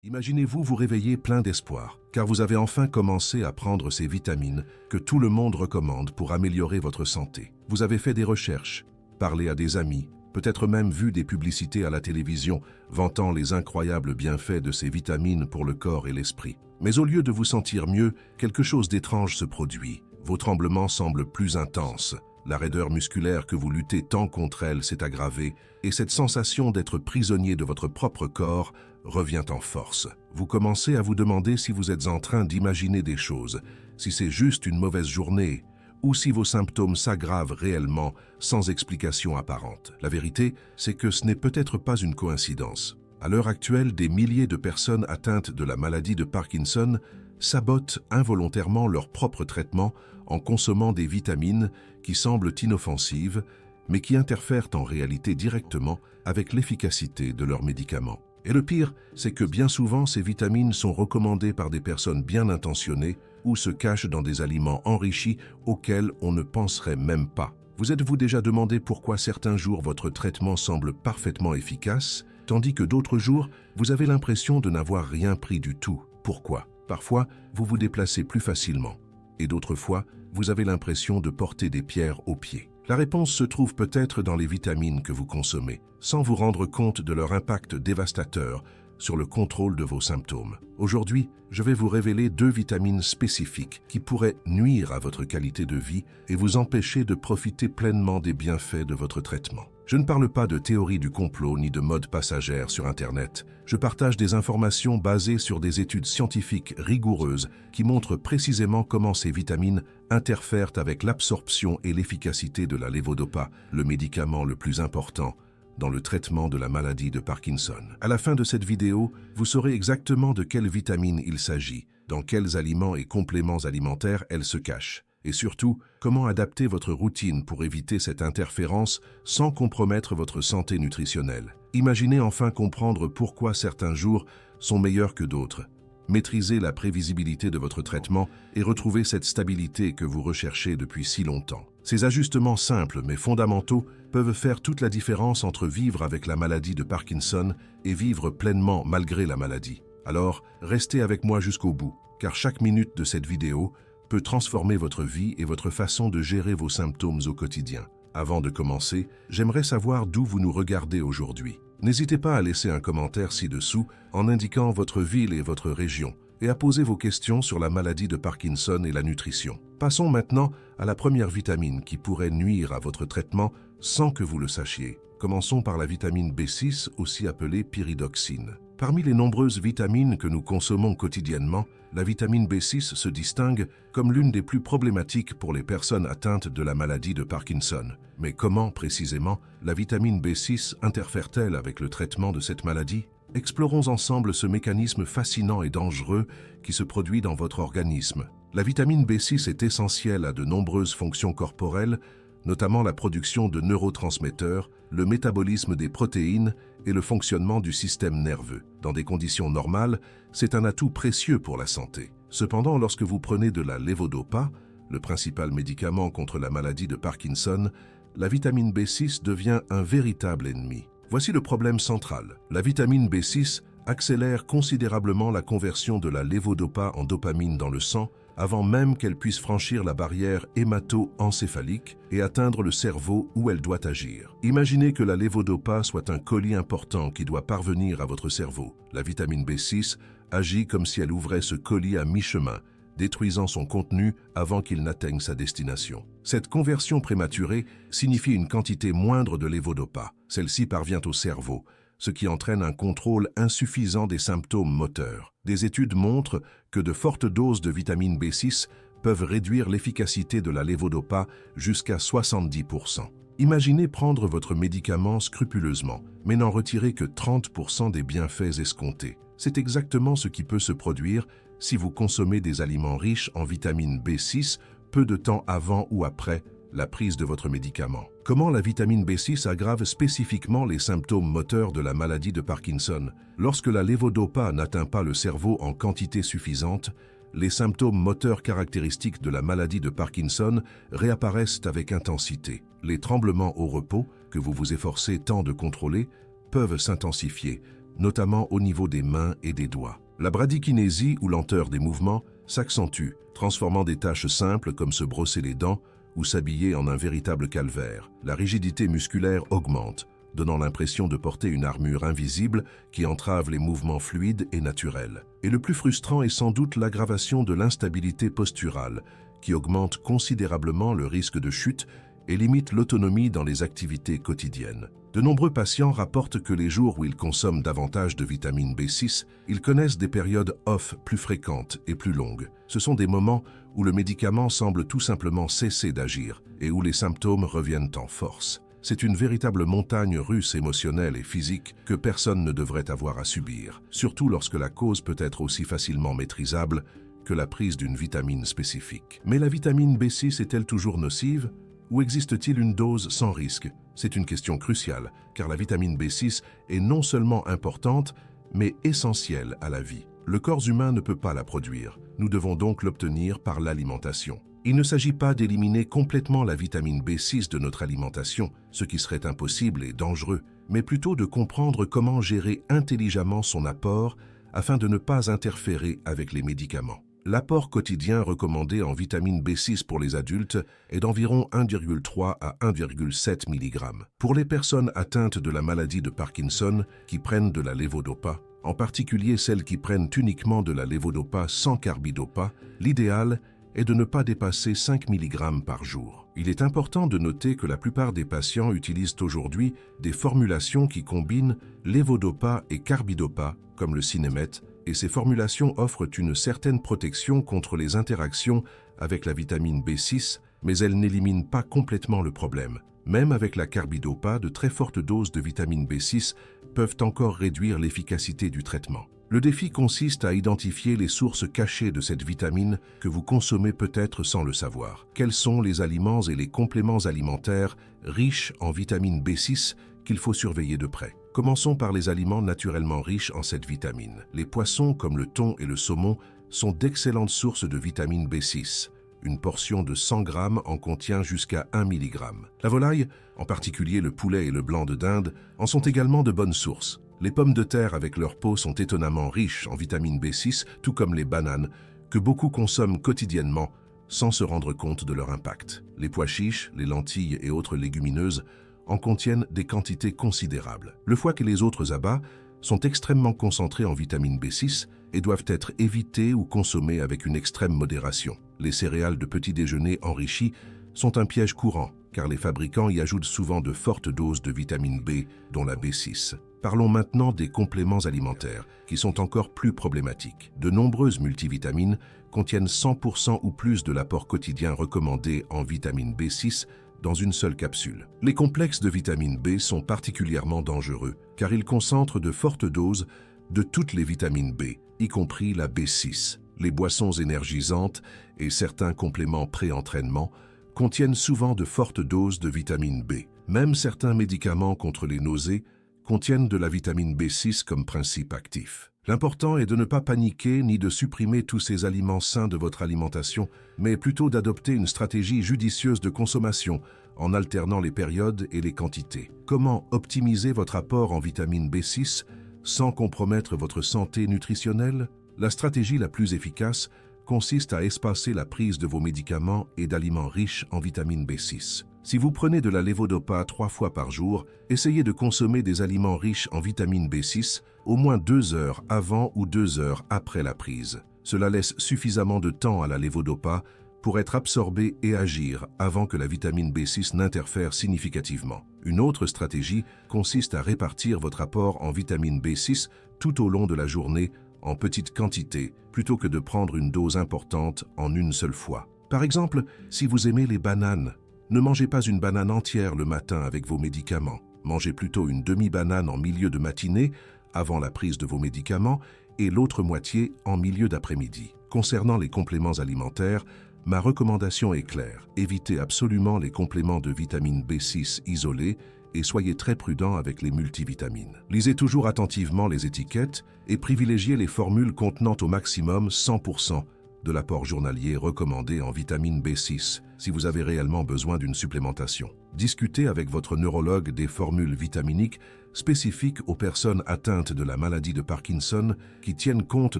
Imaginez-vous vous réveiller plein d'espoir, car vous avez enfin commencé à prendre ces vitamines que tout le monde recommande pour améliorer votre santé. Vous avez fait des recherches, parlé à des amis, peut-être même vu des publicités à la télévision vantant les incroyables bienfaits de ces vitamines pour le corps et l'esprit. Mais au lieu de vous sentir mieux, quelque chose d'étrange se produit. Vos tremblements semblent plus intenses. La raideur musculaire que vous luttez tant contre elle s'est aggravée et cette sensation d'être prisonnier de votre propre corps revient en force. Vous commencez à vous demander si vous êtes en train d'imaginer des choses, si c'est juste une mauvaise journée ou si vos symptômes s'aggravent réellement sans explication apparente. La vérité, c'est que ce n'est peut-être pas une coïncidence. À l'heure actuelle, des milliers de personnes atteintes de la maladie de Parkinson sabotent involontairement leur propre traitement en consommant des vitamines qui semblent inoffensives, mais qui interfèrent en réalité directement avec l'efficacité de leurs médicaments. Et le pire, c'est que bien souvent, ces vitamines sont recommandées par des personnes bien intentionnées ou se cachent dans des aliments enrichis auxquels on ne penserait même pas. Vous êtes-vous déjà demandé pourquoi certains jours votre traitement semble parfaitement efficace, tandis que d'autres jours, vous avez l'impression de n'avoir rien pris du tout? Pourquoi? Parfois, vous vous déplacez plus facilement, et d'autres fois, vous avez l'impression de porter des pierres aux pieds. La réponse se trouve peut-être dans les vitamines que vous consommez, sans vous rendre compte de leur impact dévastateur sur le contrôle de vos symptômes. Aujourd'hui, je vais vous révéler 2 vitamines spécifiques qui pourraient nuire à votre qualité de vie et vous empêcher de profiter pleinement des bienfaits de votre traitement. Je ne parle pas de théorie du complot ni de mode passagère sur Internet. Je partage des informations basées sur des études scientifiques rigoureuses qui montrent précisément comment ces vitamines interfèrent avec l'absorption et l'efficacité de la levodopa, le médicament le plus important dans le traitement de la maladie de Parkinson. À la fin de cette vidéo, vous saurez exactement de quelles vitamines il s'agit, dans quels aliments et compléments alimentaires elles se cachent, et surtout, comment adapter votre routine pour éviter cette interférence sans compromettre votre santé nutritionnelle. Imaginez enfin comprendre pourquoi certains jours sont meilleurs que d'autres. Maîtriser la prévisibilité de votre traitement et retrouver cette stabilité que vous recherchez depuis si longtemps. Ces ajustements simples mais fondamentaux peuvent faire toute la différence entre vivre avec la maladie de Parkinson et vivre pleinement malgré la maladie. Alors, restez avec moi jusqu'au bout, car chaque minute de cette vidéo peut transformer votre vie et votre façon de gérer vos symptômes au quotidien. Avant de commencer, j'aimerais savoir d'où vous nous regardez aujourd'hui. N'hésitez pas à laisser un commentaire ci-dessous en indiquant votre ville et votre région et à poser vos questions sur la maladie de Parkinson et la nutrition. Passons maintenant à la première vitamine qui pourrait nuire à votre traitement sans que vous le sachiez. Commençons par la vitamine B6, aussi appelée pyridoxine. Parmi les nombreuses vitamines que nous consommons quotidiennement, la vitamine B6 se distingue comme l'une des plus problématiques pour les personnes atteintes de la maladie de Parkinson. Mais comment, précisément, la vitamine B6 interfère-t-elle avec le traitement de cette maladie? Explorons ensemble ce mécanisme fascinant et dangereux qui se produit dans votre organisme. La vitamine B6 est essentielle à de nombreuses fonctions corporelles, notamment la production de neurotransmetteurs, le métabolisme des protéines et le fonctionnement du système nerveux. Dans des conditions normales, c'est un atout précieux pour la santé. Cependant, lorsque vous prenez de la levodopa, le principal médicament contre la maladie de Parkinson, la vitamine B6 devient un véritable ennemi. Voici le problème central. La vitamine B6 accélère considérablement la conversion de la levodopa en dopamine dans le sang, avant même qu'elle puisse franchir la barrière hémato-encéphalique et atteindre le cerveau où elle doit agir. Imaginez que la levodopa soit un colis important qui doit parvenir à votre cerveau. La vitamine B6 agit comme si elle ouvrait ce colis à mi-chemin, détruisant son contenu avant qu'il n'atteigne sa destination. Cette conversion prématurée signifie une quantité moindre de levodopa. Celle-ci parvient au cerveau, ce qui entraîne un contrôle insuffisant des symptômes moteurs. Des études montrent que de fortes doses de vitamine B6 peuvent réduire l'efficacité de la levodopa jusqu'à 70%. Imaginez prendre votre médicament scrupuleusement, mais n'en retirer que 30% des bienfaits escomptés. C'est exactement ce qui peut se produire si vous consommez des aliments riches en vitamine B6 peu de temps avant ou après la prise de votre médicament. Comment la vitamine B6 aggrave spécifiquement les symptômes moteurs de la maladie de Parkinson? Lorsque la levodopa n'atteint pas le cerveau en quantité suffisante, les symptômes moteurs caractéristiques de la maladie de Parkinson réapparaissent avec intensité. Les tremblements au repos, que vous vous efforcez tant de contrôler, peuvent s'intensifier, notamment au niveau des mains et des doigts. La bradykinésie ou lenteur des mouvements s'accentue, transformant des tâches simples comme se brosser les dents ou s'habiller en un véritable calvaire. La rigidité musculaire augmente, donnant l'impression de porter une armure invisible qui entrave les mouvements fluides et naturels. Et le plus frustrant est sans doute l'aggravation de l'instabilité posturale, qui augmente considérablement le risque de chute et limite l'autonomie dans les activités quotidiennes. De nombreux patients rapportent que les jours où ils consomment davantage de vitamine B6, ils connaissent des périodes off plus fréquentes et plus longues. Ce sont des moments où le médicament semble tout simplement cesser d'agir et où les symptômes reviennent en force. C'est une véritable montagne russe émotionnelle et physique que personne ne devrait avoir à subir, surtout lorsque la cause peut être aussi facilement maîtrisable que la prise d'une vitamine spécifique. Mais la vitamine B6 est-elle toujours nocive ? Ou existe-t-il une dose sans risque? C'est une question cruciale, car la vitamine B6 est non seulement importante, mais essentielle à la vie. Le corps humain ne peut pas la produire. Nous devons donc l'obtenir par l'alimentation. Il ne s'agit pas d'éliminer complètement la vitamine B6 de notre alimentation, ce qui serait impossible et dangereux, mais plutôt de comprendre comment gérer intelligemment son apport afin de ne pas interférer avec les médicaments. L'apport quotidien recommandé en vitamine B6 pour les adultes est d'environ 1,3 à 1,7 mg. Pour les personnes atteintes de la maladie de Parkinson qui prennent de la lévodopa, en particulier celles qui prennent uniquement de la lévodopa sans carbidopa, l'idéal est de ne pas dépasser 5 mg par jour. Il est important de noter que la plupart des patients utilisent aujourd'hui des formulations qui combinent lévodopa et carbidopa, comme le Sinemet, et ces formulations offrent une certaine protection contre les interactions avec la vitamine B6, mais elles n'éliminent pas complètement le problème. Même avec la carbidopa, de très fortes doses de vitamine B6 peuvent encore réduire l'efficacité du traitement. Le défi consiste à identifier les sources cachées de cette vitamine que vous consommez peut-être sans le savoir. Quels sont les aliments et les compléments alimentaires riches en vitamine B6 qu'il faut surveiller de près? Commençons par les aliments naturellement riches en cette vitamine. Les poissons comme le thon et le saumon sont d'excellentes sources de vitamine B6. Une portion de 100 g en contient jusqu'à 1 mg. La volaille, en particulier le poulet et le blanc de dinde, en sont également de bonnes sources. Les pommes de terre avec leur peau sont étonnamment riches en vitamine B6, tout comme les bananes, que beaucoup consomment quotidiennement sans se rendre compte de leur impact. Les pois chiches, les lentilles et autres légumineuses en contiennent des quantités considérables. Le foie et les autres abats sont extrêmement concentrés en vitamine B6 et doivent être évités ou consommés avec une extrême modération. Les céréales de petit déjeuner enrichies sont un piège courant, car les fabricants y ajoutent souvent de fortes doses de vitamine B, dont la B6. Parlons maintenant des compléments alimentaires, qui sont encore plus problématiques. De nombreuses multivitamines contiennent 100% ou plus de l'apport quotidien recommandé en vitamine B6 dans une seule capsule. Les complexes de vitamine B sont particulièrement dangereux, car ils concentrent de fortes doses de toutes les vitamines B, y compris la B6. Les boissons énergisantes et certains compléments pré-entraînement contiennent souvent de fortes doses de vitamine B. Même certains médicaments contre les nausées contiennent de la vitamine B6 comme principe actif. L'important est de ne pas paniquer ni de supprimer tous ces aliments sains de votre alimentation, mais plutôt d'adopter une stratégie judicieuse de consommation en alternant les périodes et les quantités. Comment optimiser votre apport en vitamine B6 sans compromettre votre santé nutritionnelle? La stratégie la plus efficace consiste à espacer la prise de vos médicaments et d'aliments riches en vitamine B6. Si vous prenez de la lévodopa 3 fois par jour, essayez de consommer des aliments riches en vitamine B6 au moins 2 heures avant ou 2 heures après la prise. Cela laisse suffisamment de temps à la lévodopa pour être absorbée et agir avant que la vitamine B6 n'interfère significativement. Une autre stratégie consiste à répartir votre apport en vitamine B6 tout au long de la journée en petites quantités, plutôt que de prendre une dose importante en une seule fois. Par exemple, si vous aimez les bananes, ne mangez pas une banane entière le matin avec vos médicaments. Mangez plutôt une demi-banane en milieu de matinée, avant la prise de vos médicaments, et l'autre moitié en milieu d'après-midi. Concernant les compléments alimentaires, ma recommandation est claire. Évitez absolument les compléments de vitamine B6 isolés et soyez très prudent avec les multivitamines. Lisez toujours attentivement les étiquettes et privilégiez les formules contenant au maximum 100% de l'apport journalier recommandé en vitamine B6 si vous avez réellement besoin d'une supplémentation. Discutez avec votre neurologue des formules vitaminiques spécifiques aux personnes atteintes de la maladie de Parkinson qui tiennent compte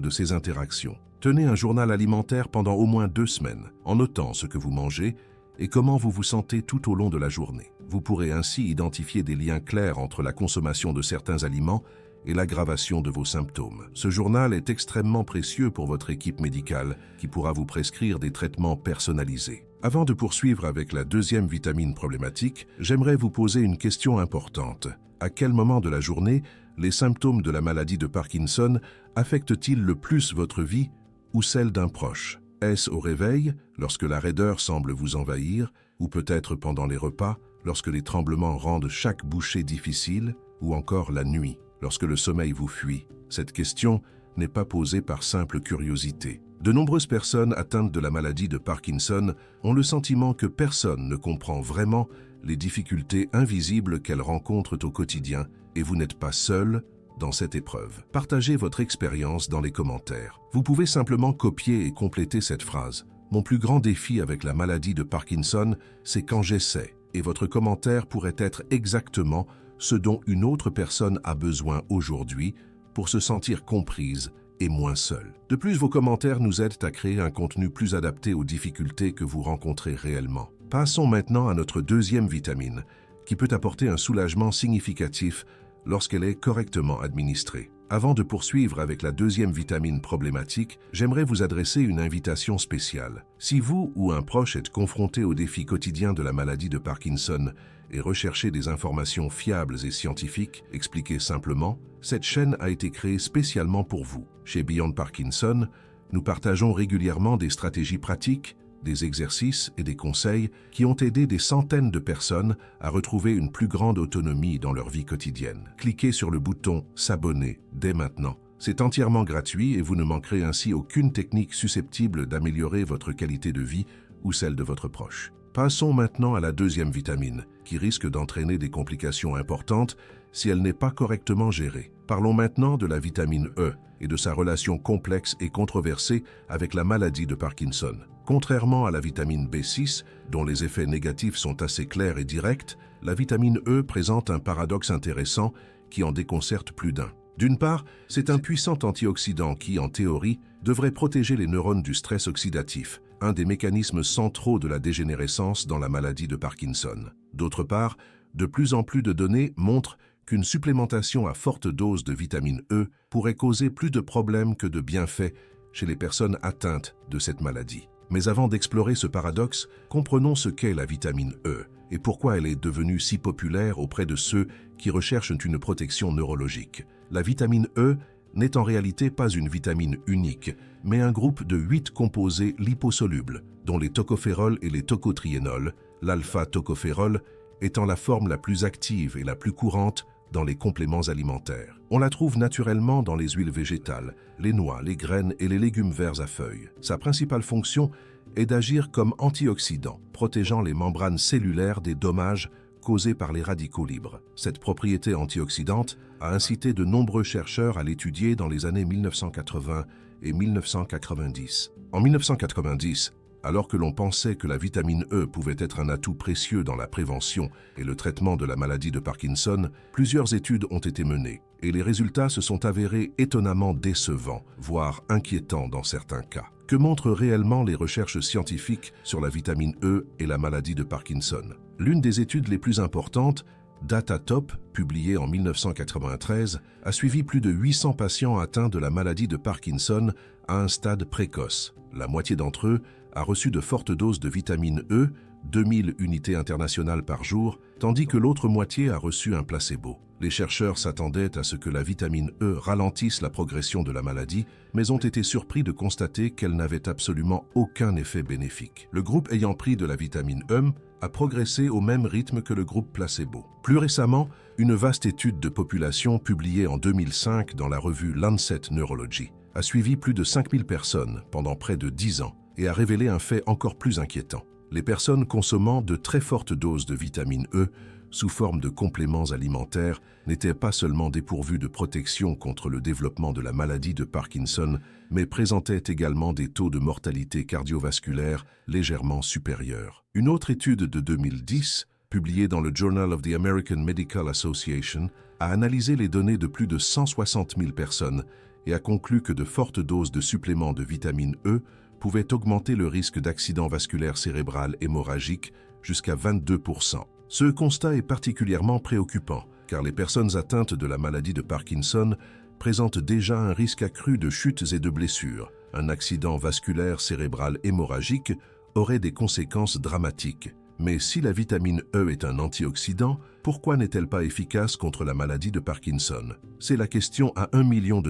de ces interactions. Tenez un journal alimentaire pendant au moins 2 semaines, en notant ce que vous mangez et comment vous vous sentez tout au long de la journée. Vous pourrez ainsi identifier des liens clairs entre la consommation de certains aliments et l'aggravation de vos symptômes. Ce journal est extrêmement précieux pour votre équipe médicale qui pourra vous prescrire des traitements personnalisés. Avant de poursuivre avec la deuxième vitamine problématique, j'aimerais vous poser une question importante. À quel moment de la journée les symptômes de la maladie de Parkinson affectent-ils le plus votre vie ou celle d'un proche? Est-ce au réveil, lorsque la raideur semble vous envahir, ou peut-être pendant les repas, lorsque les tremblements rendent chaque bouchée difficile, ou encore la nuit, lorsque le sommeil vous fuit? Cette question n'est pas posée par simple curiosité. De nombreuses personnes atteintes de la maladie de Parkinson ont le sentiment que personne ne comprend vraiment les difficultés invisibles qu'elles rencontrent au quotidien, et vous n'êtes pas seul dans cette épreuve. Partagez votre expérience dans les commentaires. Vous pouvez simplement copier et compléter cette phrase. Mon plus grand défi avec la maladie de Parkinson, c'est quand j'essaie. Et votre commentaire pourrait être exactement ce dont une autre personne a besoin aujourd'hui pour se sentir comprise et moins seule. De plus, vos commentaires nous aident à créer un contenu plus adapté aux difficultés que vous rencontrez réellement. Passons maintenant à notre deuxième vitamine, qui peut apporter un soulagement significatif lorsqu'elle est correctement administrée. Avant de poursuivre avec la deuxième vitamine problématique, j'aimerais vous adresser une invitation spéciale. Si vous ou un proche êtes confronté aux défis quotidiens de la maladie de Parkinson et recherchez des informations fiables et scientifiques expliquées simplement, cette chaîne a été créée spécialement pour vous. Chez Beyond Parkinson, nous partageons régulièrement des stratégies pratiques, des exercices et des conseils qui ont aidé des centaines de personnes à retrouver une plus grande autonomie dans leur vie quotidienne. Cliquez sur le bouton « S'abonner » dès maintenant. C'est entièrement gratuit et vous ne manquerez ainsi aucune technique susceptible d'améliorer votre qualité de vie ou celle de votre proche. Passons maintenant à la deuxième vitamine, qui risque d'entraîner des complications importantes si elle n'est pas correctement gérée. Parlons maintenant de la vitamine E et de sa relation complexe et controversée avec la maladie de Parkinson. Contrairement à la vitamine B6, dont les effets négatifs sont assez clairs et directs, la vitamine E présente un paradoxe intéressant qui en déconcerte plus d'un. D'une part, c'est un puissant antioxydant qui, en théorie, devrait protéger les neurones du stress oxydatif, un des mécanismes centraux de la dégénérescence dans la maladie de Parkinson. D'autre part, de plus en plus de données montrent qu'une supplémentation à forte dose de vitamine E pourrait causer plus de problèmes que de bienfaits chez les personnes atteintes de cette maladie. Mais avant d'explorer ce paradoxe, comprenons ce qu'est la vitamine E et pourquoi elle est devenue si populaire auprès de ceux qui recherchent une protection neurologique. La vitamine E n'est en réalité pas une vitamine unique, mais un groupe de 8 composés liposolubles, dont les tocophérols et les tocotriénols, l'alpha-tocophérol étant la forme la plus active et la plus courante dans les compléments alimentaires. On la trouve naturellement dans les huiles végétales, les noix, les graines et les légumes verts à feuilles. Sa principale fonction est d'agir comme antioxydant, protégeant les membranes cellulaires des dommages causés par les radicaux libres. Cette propriété antioxydante a incité de nombreux chercheurs à l'étudier dans les années 1980 et 1990. En 1990, alors que l'on pensait que la vitamine E pouvait être un atout précieux dans la prévention et le traitement de la maladie de Parkinson, plusieurs études ont été menées et les résultats se sont avérés étonnamment décevants, voire inquiétants dans certains cas. Que montrent réellement les recherches scientifiques sur la vitamine E et la maladie de Parkinson? L'une des études les plus importantes, DataTop, publiée en 1993, a suivi plus de 800 patients atteints de la maladie de Parkinson à un stade précoce. La moitié d'entre eux a reçu de fortes doses de vitamine E, 2000 unités internationales par jour, tandis que l'autre moitié a reçu un placebo. Les chercheurs s'attendaient à ce que la vitamine E ralentisse la progression de la maladie, mais ont été surpris de constater qu'elle n'avait absolument aucun effet bénéfique. Le groupe ayant pris de la vitamine E a progressé au même rythme que le groupe placebo. Plus récemment, une vaste étude de population publiée en 2005 dans la revue Lancet Neurology a suivi plus de 5000 personnes pendant près de 10 ans et a révélé un fait encore plus inquiétant. Les personnes consommant de très fortes doses de vitamine E sous forme de compléments alimentaires n'étaient pas seulement dépourvues de protection contre le développement de la maladie de Parkinson, mais présentaient également des taux de mortalité cardiovasculaire légèrement supérieurs. Une autre étude de 2010 publié dans le Journal of the American Medical Association, a analysé les données de plus de 160 000 personnes et a conclu que de fortes doses de suppléments de vitamine E pouvaient augmenter le risque d'accident vasculaire cérébral hémorragique jusqu'à 22%. Ce constat est particulièrement préoccupant, car les personnes atteintes de la maladie de Parkinson présentent déjà un risque accru de chutes et de blessures. Un accident vasculaire cérébral hémorragique aurait des conséquences dramatiques. Mais si la vitamine E est un antioxydant, pourquoi n'est-elle pas efficace contre la maladie de Parkinson? C'est la question à $1 million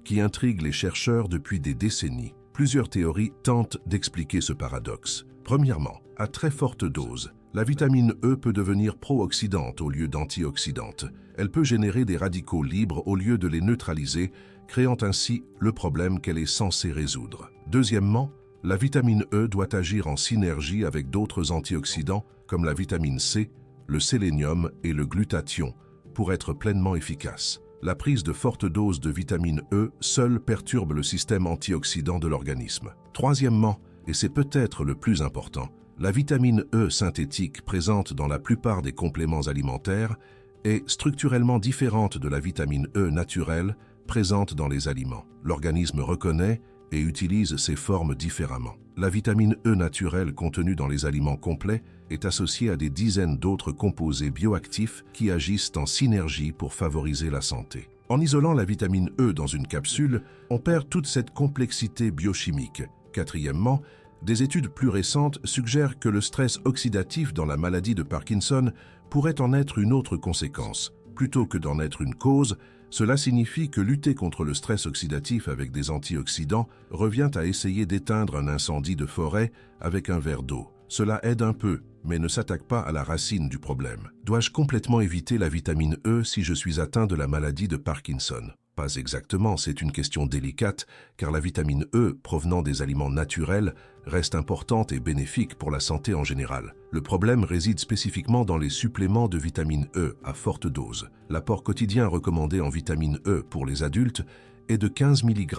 qui intrigue les chercheurs depuis des décennies. Plusieurs théories tentent d'expliquer ce paradoxe. Premièrement, à très forte dose, la vitamine E peut devenir pro-oxydante au lieu d'antioxydante. Elle peut générer des radicaux libres au lieu de les neutraliser, créant ainsi le problème qu'elle est censée résoudre. Deuxièmement, la vitamine E doit agir en synergie avec d'autres antioxydants comme la vitamine C, le sélénium et le glutathion pour être pleinement efficace. La prise de fortes doses de vitamine E seule perturbe le système antioxydant de l'organisme. Troisièmement, et c'est peut-être le plus important, la vitamine E synthétique présente dans la plupart des compléments alimentaires est structurellement différente de la vitamine E naturelle présente dans les aliments. L'organisme reconnaît et utilise ces formes différemment. La vitamine E naturelle contenue dans les aliments complets est associée à des dizaines d'autres composés bioactifs qui agissent en synergie pour favoriser la santé. En isolant la vitamine E dans une capsule, on perd toute cette complexité biochimique. Quatrièmement, des études plus récentes suggèrent que le stress oxydatif dans la maladie de Parkinson pourrait en être une autre conséquence. Plutôt que d'en être une cause, cela signifie que lutter contre le stress oxydatif avec des antioxydants revient à essayer d'éteindre un incendie de forêt avec un verre d'eau. Cela aide un peu, mais ne s'attaque pas à la racine du problème. Dois-je complètement éviter la vitamine E si je suis atteint de la maladie de Parkinson? Pas exactement, c'est une question délicate, car la vitamine E provenant des aliments naturels reste importante et bénéfique pour la santé en général. Le problème réside spécifiquement dans les suppléments de vitamine E à forte dose. L'apport quotidien recommandé en vitamine E pour les adultes est de 15 mg,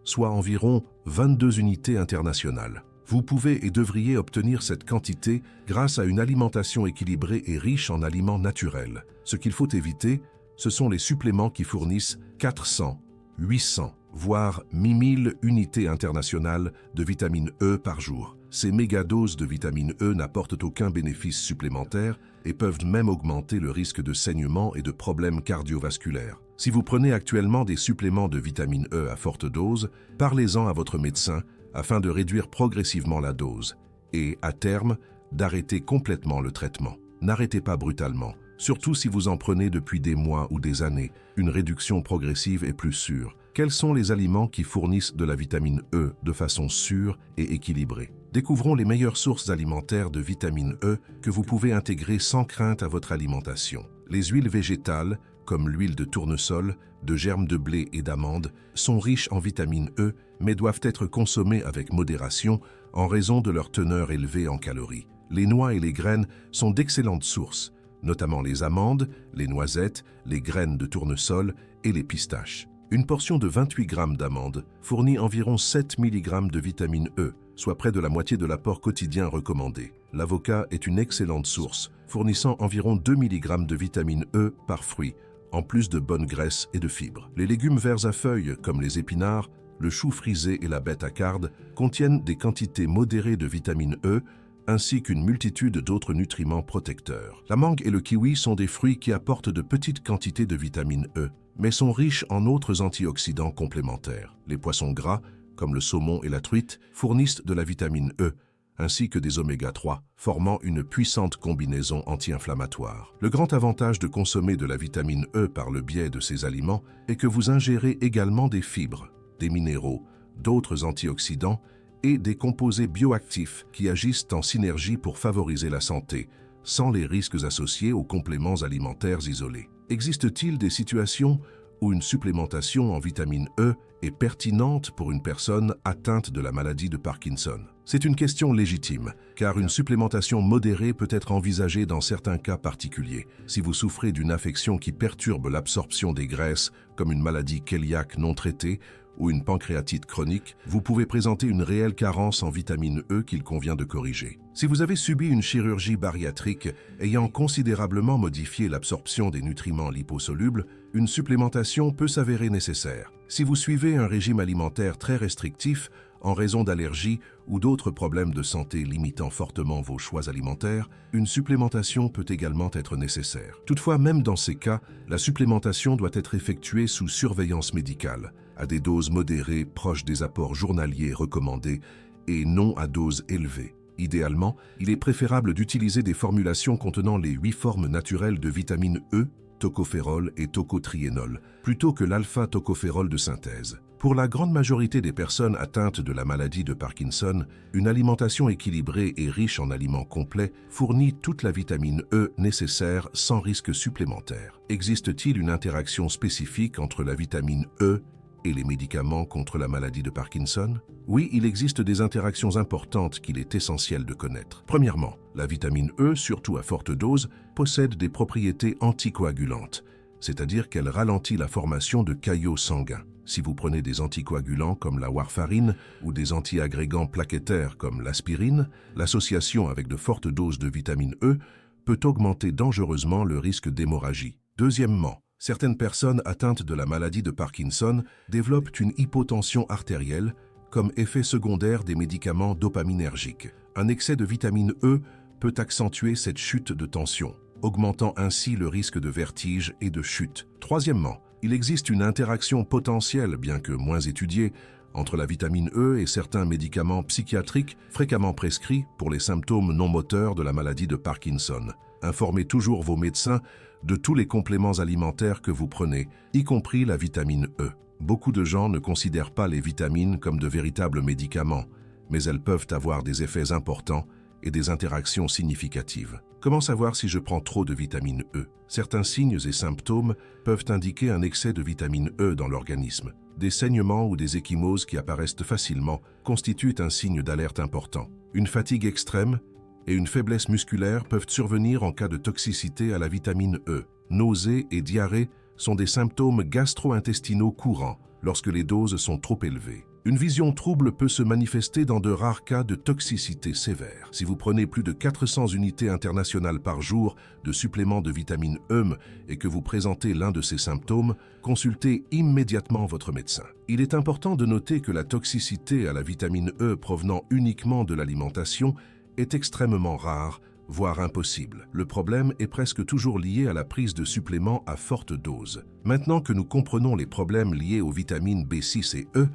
soit environ 22 unités internationales. Vous pouvez et devriez obtenir cette quantité grâce à une alimentation équilibrée et riche en aliments naturels. Ce qu'il faut éviter, ce sont les suppléments qui fournissent 400, 800, voire 1000 unités internationales de vitamine E par jour. Ces mégadoses de vitamine E n'apportent aucun bénéfice supplémentaire et peuvent même augmenter le risque de saignement et de problèmes cardiovasculaires. Si vous prenez actuellement des suppléments de vitamine E à forte dose, parlez-en à votre médecin afin de réduire progressivement la dose et, à terme, d'arrêter complètement le traitement. N'arrêtez pas brutalement. Surtout si vous en prenez depuis des mois ou des années, une réduction progressive est plus sûre. Quels sont les aliments qui fournissent de la vitamine E de façon sûre et équilibrée? Découvrons les meilleures sources alimentaires de vitamine E que vous pouvez intégrer sans crainte à votre alimentation. Les huiles végétales, comme l'huile de tournesol, de germes de blé et d'amande, sont riches en vitamine E, mais doivent être consommées avec modération en raison de leur teneur élevée en calories. Les noix et les graines sont d'excellentes sources, notamment les amandes, les noisettes, les graines de tournesol et les pistaches. Une portion de 28 g d'amandes fournit environ 7 mg de vitamine E, soit près de la moitié de l'apport quotidien recommandé. L'avocat est une excellente source, fournissant environ 2 mg de vitamine E par fruit, en plus de bonnes graisses et de fibres. Les légumes verts à feuilles, comme les épinards, le chou frisé et la bêta-carde, contiennent des quantités modérées de vitamine E, ainsi qu'une multitude d'autres nutriments protecteurs. La mangue et le kiwi sont des fruits qui apportent de petites quantités de vitamine E, mais sont riches en autres antioxydants complémentaires. Les poissons gras, comme le saumon et la truite, fournissent de la vitamine E, ainsi que des oméga 3, formant une puissante combinaison anti-inflammatoire. Le grand avantage de consommer de la vitamine E par le biais de ces aliments est que vous ingérez également des fibres, des minéraux, d'autres antioxydants et des composés bioactifs qui agissent en synergie pour favoriser la santé, sans les risques associés aux compléments alimentaires isolés. Existe-t-il des situations où une supplémentation en vitamine E est pertinente pour une personne atteinte de la maladie de Parkinson? C'est une question légitime, car une supplémentation modérée peut être envisagée dans certains cas particuliers. Si vous souffrez d'une affection qui perturbe l'absorption des graisses, comme une maladie cœliaque non traitée, ou une pancréatite chronique, vous pouvez présenter une réelle carence en vitamine E qu'il convient de corriger. Si vous avez subi une chirurgie bariatrique ayant considérablement modifié l'absorption des nutriments liposolubles, une supplémentation peut s'avérer nécessaire. Si vous suivez un régime alimentaire très restrictif, en raison d'allergies ou d'autres problèmes de santé limitant fortement vos choix alimentaires, une supplémentation peut également être nécessaire. Toutefois, même dans ces cas, la supplémentation doit être effectuée sous surveillance médicale, à des doses modérées proches des apports journaliers recommandés et non à doses élevées. Idéalement, il est préférable d'utiliser des formulations contenant les 8 formes naturelles de vitamine E, tocophérol et tocotriénol, plutôt que l'alpha-tocophérol de synthèse. Pour la grande majorité des personnes atteintes de la maladie de Parkinson, une alimentation équilibrée et riche en aliments complets fournit toute la vitamine E nécessaire sans risque supplémentaire. Existe-t-il une interaction spécifique entre la vitamine E et les médicaments contre la maladie de Parkinson? Oui, il existe des interactions importantes qu'il est essentiel de connaître. Premièrement, la vitamine E, surtout à forte dose, possède des propriétés anticoagulantes, c'est-à-dire qu'elle ralentit la formation de caillots sanguins. Si vous prenez des anticoagulants comme la warfarine ou des antiagrégants plaquettaires comme l'aspirine, l'association avec de fortes doses de vitamine E peut augmenter dangereusement le risque d'hémorragie. Deuxièmement, certaines personnes atteintes de la maladie de Parkinson développent une hypotension artérielle comme effet secondaire des médicaments dopaminergiques. Un excès de vitamine E peut accentuer cette chute de tension, augmentant ainsi le risque de vertige et de chute. Troisièmement, il existe une interaction potentielle, bien que moins étudiée, entre la vitamine E et certains médicaments psychiatriques fréquemment prescrits pour les symptômes non moteurs de la maladie de Parkinson. Informez toujours vos médecins de tous les compléments alimentaires que vous prenez, y compris la vitamine E. Beaucoup de gens ne considèrent pas les vitamines comme de véritables médicaments, mais elles peuvent avoir des effets importants et des interactions significatives. Comment savoir si je prends trop de vitamine E? Certains signes et symptômes peuvent indiquer un excès de vitamine E dans l'organisme. Des saignements ou des ecchymoses qui apparaissent facilement constituent un signe d'alerte important. Une fatigue extrême et une faiblesse musculaire peuvent survenir en cas de toxicité à la vitamine E. Nausées et diarrhée sont des symptômes gastro-intestinaux courants lorsque les doses sont trop élevées. Une vision trouble peut se manifester dans de rares cas de toxicité sévère. Si vous prenez plus de 400 unités internationales par jour de suppléments de vitamine E et que vous présentez l'un de ces symptômes, consultez immédiatement votre médecin. Il est important de noter que la toxicité à la vitamine E provenant uniquement de l'alimentation est extrêmement rare, voire impossible. Le problème est presque toujours lié à la prise de suppléments à forte dose. Maintenant que nous comprenons les problèmes liés aux vitamines B6 et E,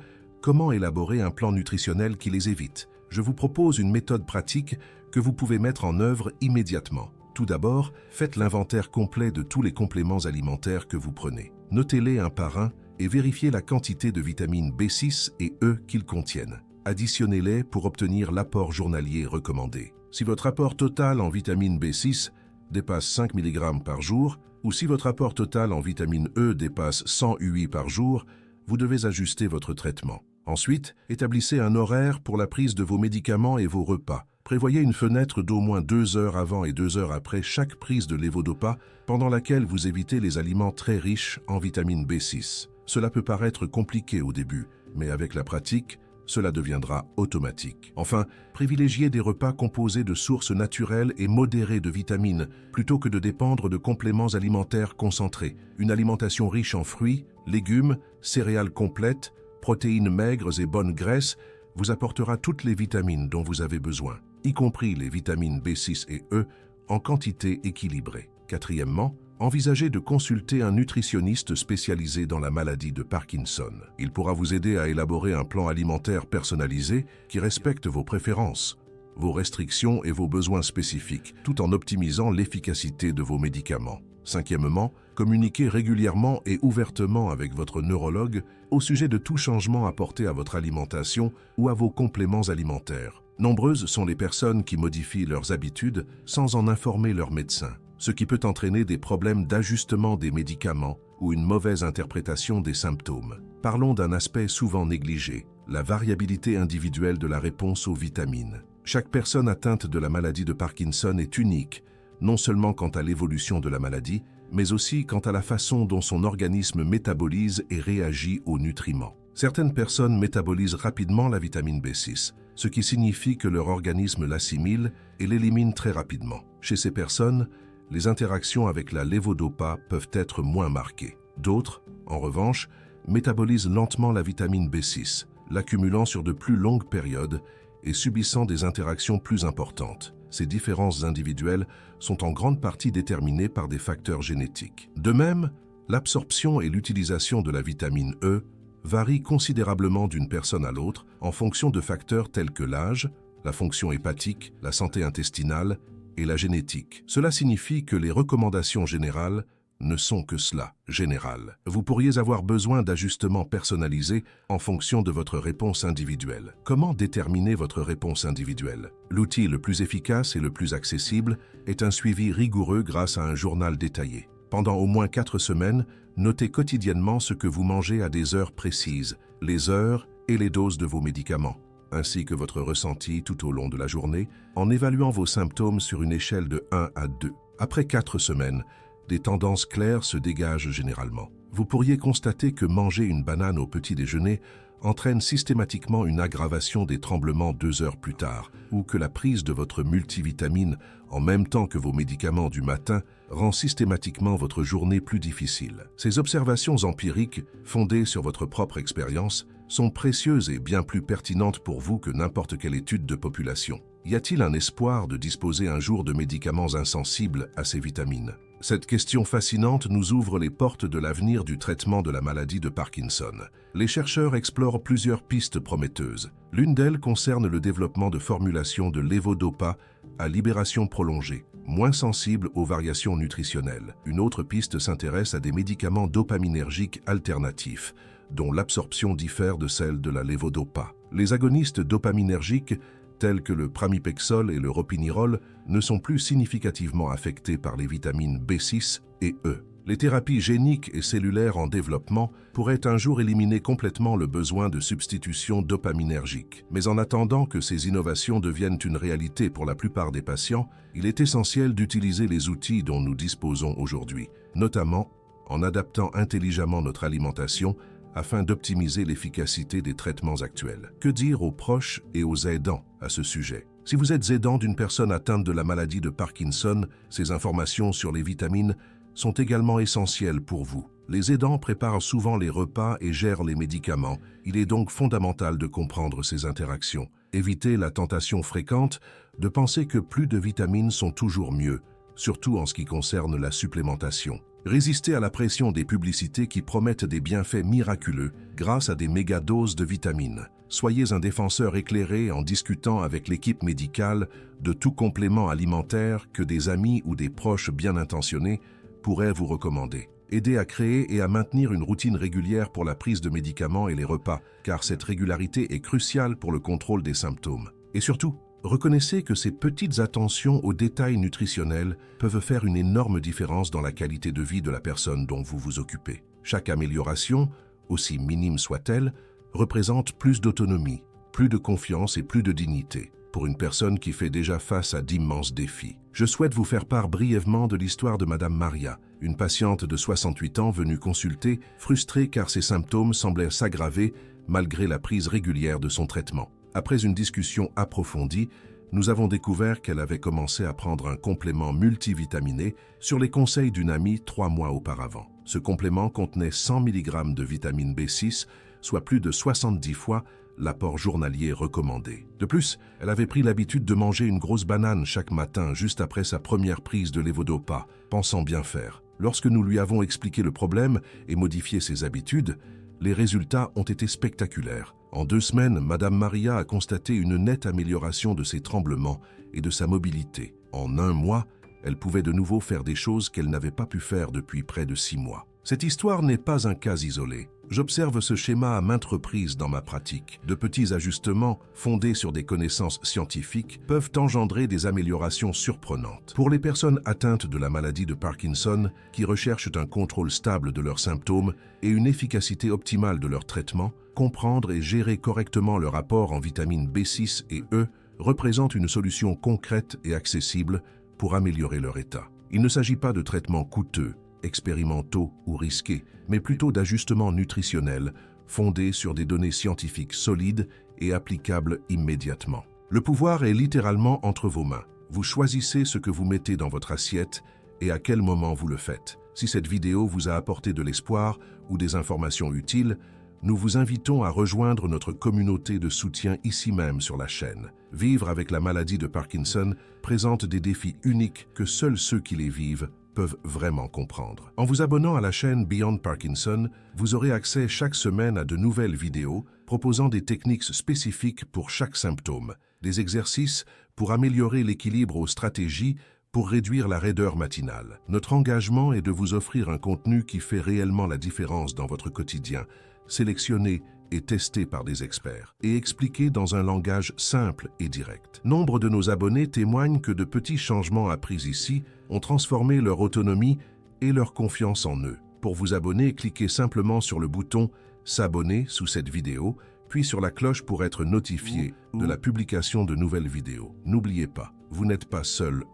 comment élaborer un plan nutritionnel qui les évite? Je vous propose une méthode pratique que vous pouvez mettre en œuvre immédiatement. Tout d'abord, faites l'inventaire complet de tous les compléments alimentaires que vous prenez. Notez-les un par un et vérifiez la quantité de vitamines B6 et E qu'ils contiennent. Additionnez-les pour obtenir l'apport journalier recommandé. Si votre apport total en vitamine B6 dépasse 5 mg par jour, ou si votre apport total en vitamine E dépasse 100 UI par jour, vous devez ajuster votre traitement. Ensuite, établissez un horaire pour la prise de vos médicaments et vos repas. Prévoyez une fenêtre d'au moins 2 heures avant et 2 heures après chaque prise de levodopa, pendant laquelle vous évitez les aliments très riches en vitamine B6. Cela peut paraître compliqué au début, mais avec la pratique, cela deviendra automatique. Enfin, privilégiez des repas composés de sources naturelles et modérées de vitamines, plutôt que de dépendre de compléments alimentaires concentrés. Une alimentation riche en fruits, légumes, céréales complètes, protéines maigres et bonnes graisses vous apportera toutes les vitamines dont vous avez besoin, y compris les vitamines B6 et E, en quantité équilibrée. Quatrièmement, envisagez de consulter un nutritionniste spécialisé dans la maladie de Parkinson. Il pourra vous aider à élaborer un plan alimentaire personnalisé qui respecte vos préférences, vos restrictions et vos besoins spécifiques, tout en optimisant l'efficacité de vos médicaments. Cinquièmement, communiquez régulièrement et ouvertement avec votre neurologue au sujet de tout changement apporté à votre alimentation ou à vos compléments alimentaires. Nombreuses sont les personnes qui modifient leurs habitudes sans en informer leur médecin, ce qui peut entraîner des problèmes d'ajustement des médicaments ou une mauvaise interprétation des symptômes. Parlons d'un aspect souvent négligé, la variabilité individuelle de la réponse aux vitamines. Chaque personne atteinte de la maladie de Parkinson est unique, non seulement quant à l'évolution de la maladie, mais aussi quant à la façon dont son organisme métabolise et réagit aux nutriments. Certaines personnes métabolisent rapidement la vitamine B6, ce qui signifie que leur organisme l'assimile et l'élimine très rapidement. Chez ces personnes, les interactions avec la lévodopa peuvent être moins marquées. D'autres, en revanche, métabolisent lentement la vitamine B6, l'accumulant sur de plus longues périodes et subissant des interactions plus importantes. Ces différences individuelles sont en grande partie déterminées par des facteurs génétiques. De même, l'absorption et l'utilisation de la vitamine E varient considérablement d'une personne à l'autre en fonction de facteurs tels que l'âge, la fonction hépatique, la santé intestinale et la génétique. Cela signifie que les recommandations générales ne sont que cela, générales. Vous pourriez avoir besoin d'ajustements personnalisés en fonction de votre réponse individuelle. Comment déterminer votre réponse individuelle? L'outil le plus efficace et le plus accessible est un suivi rigoureux grâce à un journal détaillé. Pendant au moins 4 semaines, notez quotidiennement ce que vous mangez à des heures précises, les heures et les doses de vos médicaments, ainsi que votre ressenti tout au long de la journée, en évaluant vos symptômes sur une échelle de 1 à 2. Après 4 semaines, des tendances claires se dégagent généralement. Vous pourriez constater que manger une banane au petit déjeuner entraîne systématiquement une aggravation des tremblements 2 heures plus tard, ou que la prise de votre multivitamine en même temps que vos médicaments du matin rend systématiquement votre journée plus difficile. Ces observations empiriques, fondées sur votre propre expérience, sont précieuses et bien plus pertinentes pour vous que n'importe quelle étude de population. Y a-t-il un espoir de disposer un jour de médicaments insensibles à ces vitamines? Cette question fascinante nous ouvre les portes de l'avenir du traitement de la maladie de Parkinson. Les chercheurs explorent plusieurs pistes prometteuses. L'une d'elles concerne le développement de formulations de lévodopa à libération prolongée, moins sensibles aux variations nutritionnelles. Une autre piste s'intéresse à des médicaments dopaminergiques alternatifs, dont l'absorption diffère de celle de la lévodopa. Les agonistes dopaminergiques tels que le pramipexole et le ropinirole, ne sont plus significativement affectés par les vitamines B6 et E. Les thérapies géniques et cellulaires en développement pourraient un jour éliminer complètement le besoin de substitution dopaminergique. Mais en attendant que ces innovations deviennent une réalité pour la plupart des patients, il est essentiel d'utiliser les outils dont nous disposons aujourd'hui, notamment en adaptant intelligemment notre alimentation afin d'optimiser l'efficacité des traitements actuels. Que dire aux proches et aux aidants à ce sujet? Si vous êtes aidant d'une personne atteinte de la maladie de Parkinson, ces informations sur les vitamines sont également essentielles pour vous. Les aidants préparent souvent les repas et gèrent les médicaments. Il est donc fondamental de comprendre ces interactions. Évitez la tentation fréquente de penser que plus de vitamines sont toujours mieux, surtout en ce qui concerne la supplémentation. Résistez à la pression des publicités qui promettent des bienfaits miraculeux grâce à des méga-doses de vitamines. Soyez un défenseur éclairé en discutant avec l'équipe médicale de tout complément alimentaire que des amis ou des proches bien intentionnés pourraient vous recommander. Aidez à créer et à maintenir une routine régulière pour la prise de médicaments et les repas, car cette régularité est cruciale pour le contrôle des symptômes. Et surtout, reconnaissez que ces petites attentions aux détails nutritionnels peuvent faire une énorme différence dans la qualité de vie de la personne dont vous vous occupez. Chaque amélioration, aussi minime soit-elle, représente plus d'autonomie, plus de confiance et plus de dignité pour une personne qui fait déjà face à d'immenses défis. Je souhaite vous faire part brièvement de l'histoire de Madame Maria, une patiente de 68 ans venue consulter, frustrée car ses symptômes semblaient s'aggraver malgré la prise régulière de son traitement. Après une discussion approfondie, nous avons découvert qu'elle avait commencé à prendre un complément multivitaminé sur les conseils d'une amie 3 mois auparavant. Ce complément contenait 100 mg de vitamine B6, soit plus de 70 fois l'apport journalier recommandé. De plus, elle avait pris l'habitude de manger une grosse banane chaque matin juste après sa première prise de lévodopa, pensant bien faire. Lorsque nous lui avons expliqué le problème et modifié ses habitudes, les résultats ont été spectaculaires. En 2 semaines, Madame Maria a constaté une nette amélioration de ses tremblements et de sa mobilité. En 1 mois, elle pouvait de nouveau faire des choses qu'elle n'avait pas pu faire depuis près de 6 mois. Cette histoire n'est pas un cas isolé. J'observe ce schéma à maintes reprises dans ma pratique. De petits ajustements, fondés sur des connaissances scientifiques, peuvent engendrer des améliorations surprenantes. Pour les personnes atteintes de la maladie de Parkinson, qui recherchent un contrôle stable de leurs symptômes et une efficacité optimale de leur traitement, comprendre et gérer correctement leur apport en vitamines B6 et E représente une solution concrète et accessible pour améliorer leur état. Il ne s'agit pas de traitements coûteux, expérimentaux ou risqués, mais plutôt d'ajustements nutritionnels fondée sur des données scientifiques solides et applicables immédiatement. Le pouvoir est littéralement entre vos mains. Vous choisissez ce que vous mettez dans votre assiette et à quel moment vous le faites. Si cette vidéo vous a apporté de l'espoir ou des informations utiles, nous vous invitons à rejoindre notre communauté de soutien ici même sur la chaîne. Vivre avec la maladie de Parkinson présente des défis uniques que seuls ceux qui les vivent peuvent vraiment comprendre. En vous abonnant à la chaîne Beyond Parkinson, vous aurez accès chaque semaine à de nouvelles vidéos proposant des techniques spécifiques pour chaque symptôme, des exercices pour améliorer l'équilibre aux stratégies pour réduire la raideur matinale. Notre engagement est de vous offrir un contenu qui fait réellement la différence dans votre quotidien, sélectionné et testé par des experts, et expliqué dans un langage simple et direct. Nombre de nos abonnés témoignent que de petits changements appris ici ont transformé leur autonomie et leur confiance en eux. Pour vous abonner, cliquez simplement sur le bouton « S'abonner » sous cette vidéo, puis sur la cloche pour être notifié de la publication de nouvelles vidéos. N'oubliez pas, vous n'êtes pas seul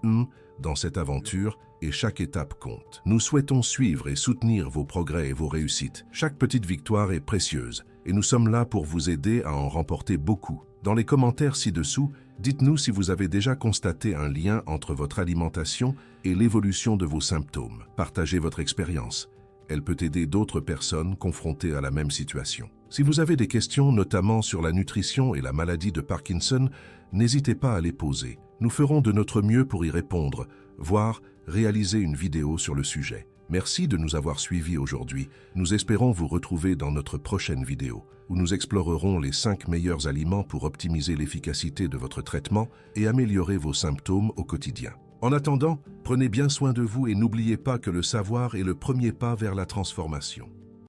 dans cette aventure et chaque étape compte. Nous souhaitons suivre et soutenir vos progrès et vos réussites. Chaque petite victoire est précieuse et nous sommes là pour vous aider à en remporter beaucoup. Dans les commentaires ci-dessous, dites-nous si vous avez déjà constaté un lien entre votre alimentation et l'évolution de vos symptômes. Partagez votre expérience. Elle peut aider d'autres personnes confrontées à la même situation. Si vous avez des questions, notamment sur la nutrition et la maladie de Parkinson, n'hésitez pas à les poser. Nous ferons de notre mieux pour y répondre, voire réaliser une vidéo sur le sujet. Merci de nous avoir suivis aujourd'hui. Nous espérons vous retrouver dans notre prochaine vidéo, où nous explorerons les 5 meilleurs aliments pour optimiser l'efficacité de votre traitement et améliorer vos symptômes au quotidien. En attendant, prenez bien soin de vous et n'oubliez pas que le savoir est le premier pas vers la transformation.